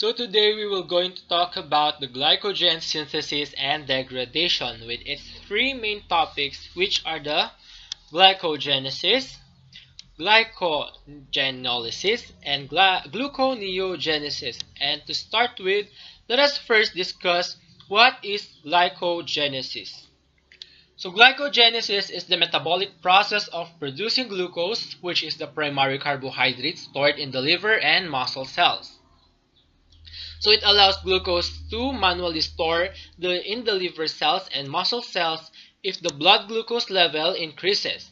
So today we will going to talk about the glycogen synthesis and degradation with its three main topics, which are the glycogenesis, glycogenolysis, and gluconeogenesis. And to start with, let us first discuss what is glycogenesis. So glycogenesis is the metabolic process of producing glucose, which is the primary carbohydrate stored in the liver and muscle cells. So it allows glucose to manually store in the liver cells and muscle cells if the blood glucose level increases.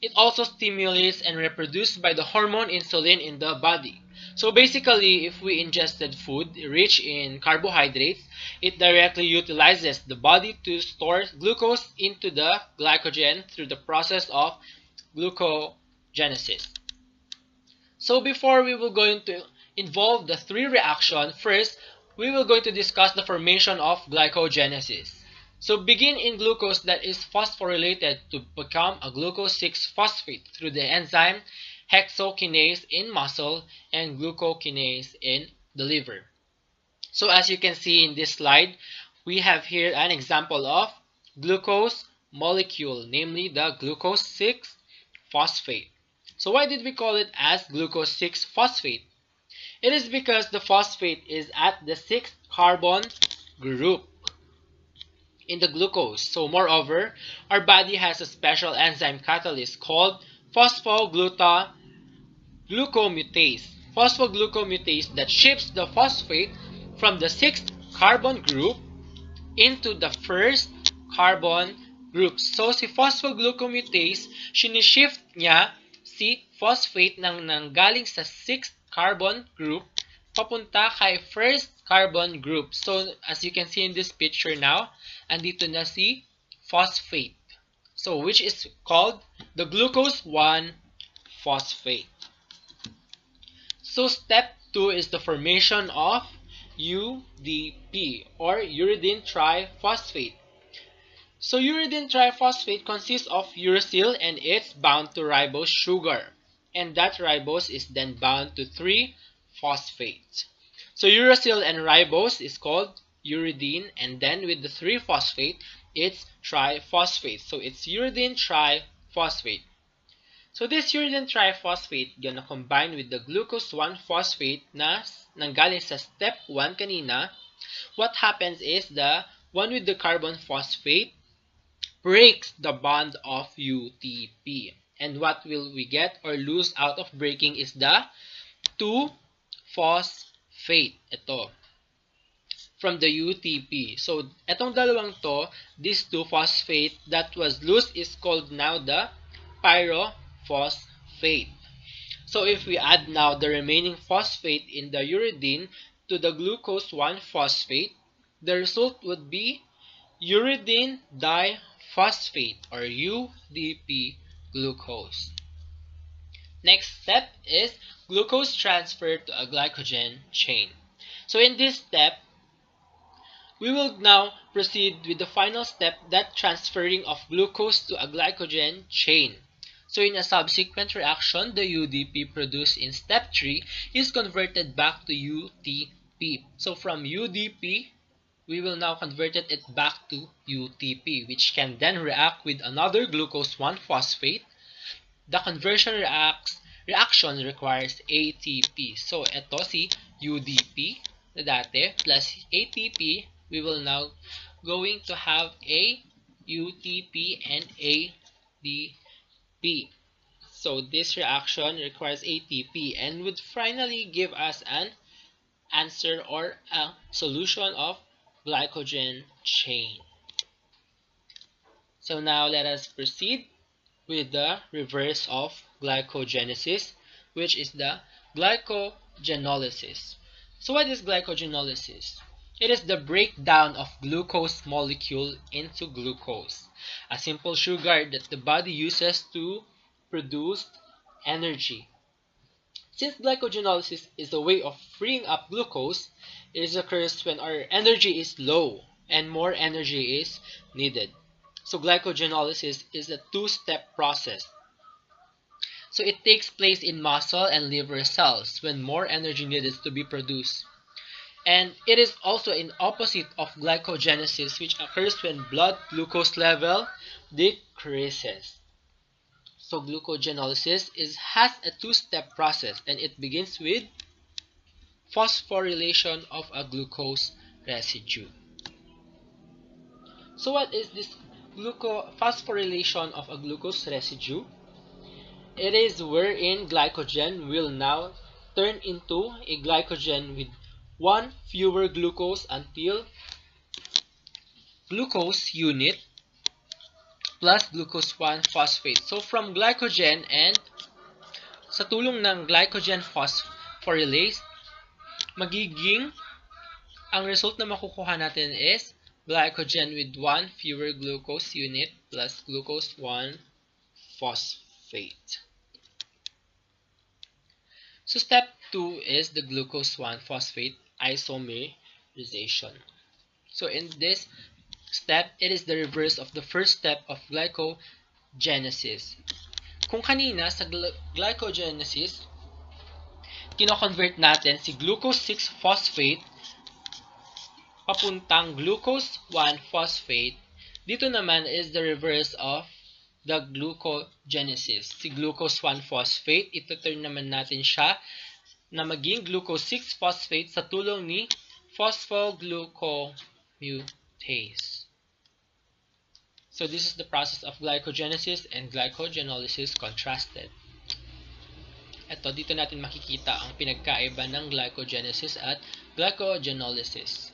It also stimulates and reproduces by the hormone insulin in the body. So basically, if we ingested food rich in carbohydrates, it directly utilizes the body to store glucose into the glycogen through the process of glucogenesis. So before we will going to involve the three reactions, first we will going to discuss the formation of glycogenesis. So begin in glucose that is phosphorylated to become a glucose 6-phosphate through the enzyme hexokinase in muscle and glucokinase in the liver. So as you can see in this slide, we have here an example of glucose molecule, namely the glucose 6-phosphate. So why did we call it as glucose 6-phosphate? It is because the phosphate is at the 6th carbon group in the glucose. So moreover, our body has a special enzyme catalyst called phosphoglucomutase that shifts the phosphate from the 6th carbon group into the 1st carbon group. So si phosphoglucomutase, shinishift niya si phosphate nang nanggaling sa 6th carbon group papunta kay 1st carbon group. So as you can see in this picture now, andito na si phosphate. So which is called the glucose 1-phosphate. So step 2 is the formation of UDP or uridine triphosphate. So uridine triphosphate consists of uracil and it's bound to ribose sugar. And that ribose is then bound to 3-phosphate. So uracil and ribose is called uridine, and then with the 3-phosphate, it's triphosphate. So it's uridine triphosphate. So this uridine triphosphate gonna combine with the glucose 1-phosphate na nanggaling sa step 1 kanina. What happens is the one with the carbon phosphate breaks the bond of UTP. And what will we get or lose out of breaking is the 2-phosphate. Ito. From the UTP. So, etong dalawang to, this 2-phosphate that was loose is called now the pyrophosphate. So, if we add now the remaining phosphate in the uridine to the glucose 1-phosphate, the result would be uridine diphosphate or UDP glucose. Next step is glucose transfer to a glycogen chain. So in this step, we will now proceed with the final step, that transferring of glucose to a glycogen chain. So in a subsequent reaction, the UDP produced in step 3 is converted back to UTP. So from UDP, we will now convert it back to UTP, which can then react with another glucose 1-phosphate. The conversion reaction requires ATP. So ito si UDP na dati plus ATP, we will now going to have a UTP and ADP. So this reaction requires ATP and would finally give us an answer or a solution of glycogen chain. So now let us proceed with the reverse of glycogenesis, which is the glycogenolysis. So what is glycogenolysis? It is the breakdown of glucose molecule into glucose, a simple sugar that the body uses to produce energy. Since glycogenolysis is a way of freeing up glucose, it occurs when our energy is low and more energy is needed. So glycogenolysis is a 2-step process. So it takes place in muscle and liver cells when more energy needed to be produced. And it is also an opposite of glycogenesis, which occurs when blood glucose level decreases. So glucogenolysis has a two-step process, and it begins with phosphorylation of a glucose residue. So what is this phosphorylation of a glucose residue? It is wherein glycogen will now turn into a glycogen with one fewer glucose until glucose unit plus glucose 1 phosphate. So from glycogen and sa tulong ng glycogen phosphorylase, magiging ang result na makukuha natin is glycogen with 1 fewer glucose unit plus glucose 1 phosphate. So step 2 is the glucose 1 phosphate isomerization. So in this step, it is the reverse of the first step of glycogenesis. Kung kanina sa glycogenesis, kino-convert natin si glucose 6 phosphate papuntang glucose 1 phosphate. Dito naman is the reverse of the glucogenesis. Si glucose 1 phosphate, ito-turn naman natin siya na maging glucose 6 phosphate sa tulong ni phosphoglucomutase. So this is the process of glycogenesis and glycogenolysis contrasted. Ito, dito natin makikita ang pinagkaiba ng glycogenesis at glycogenolysis.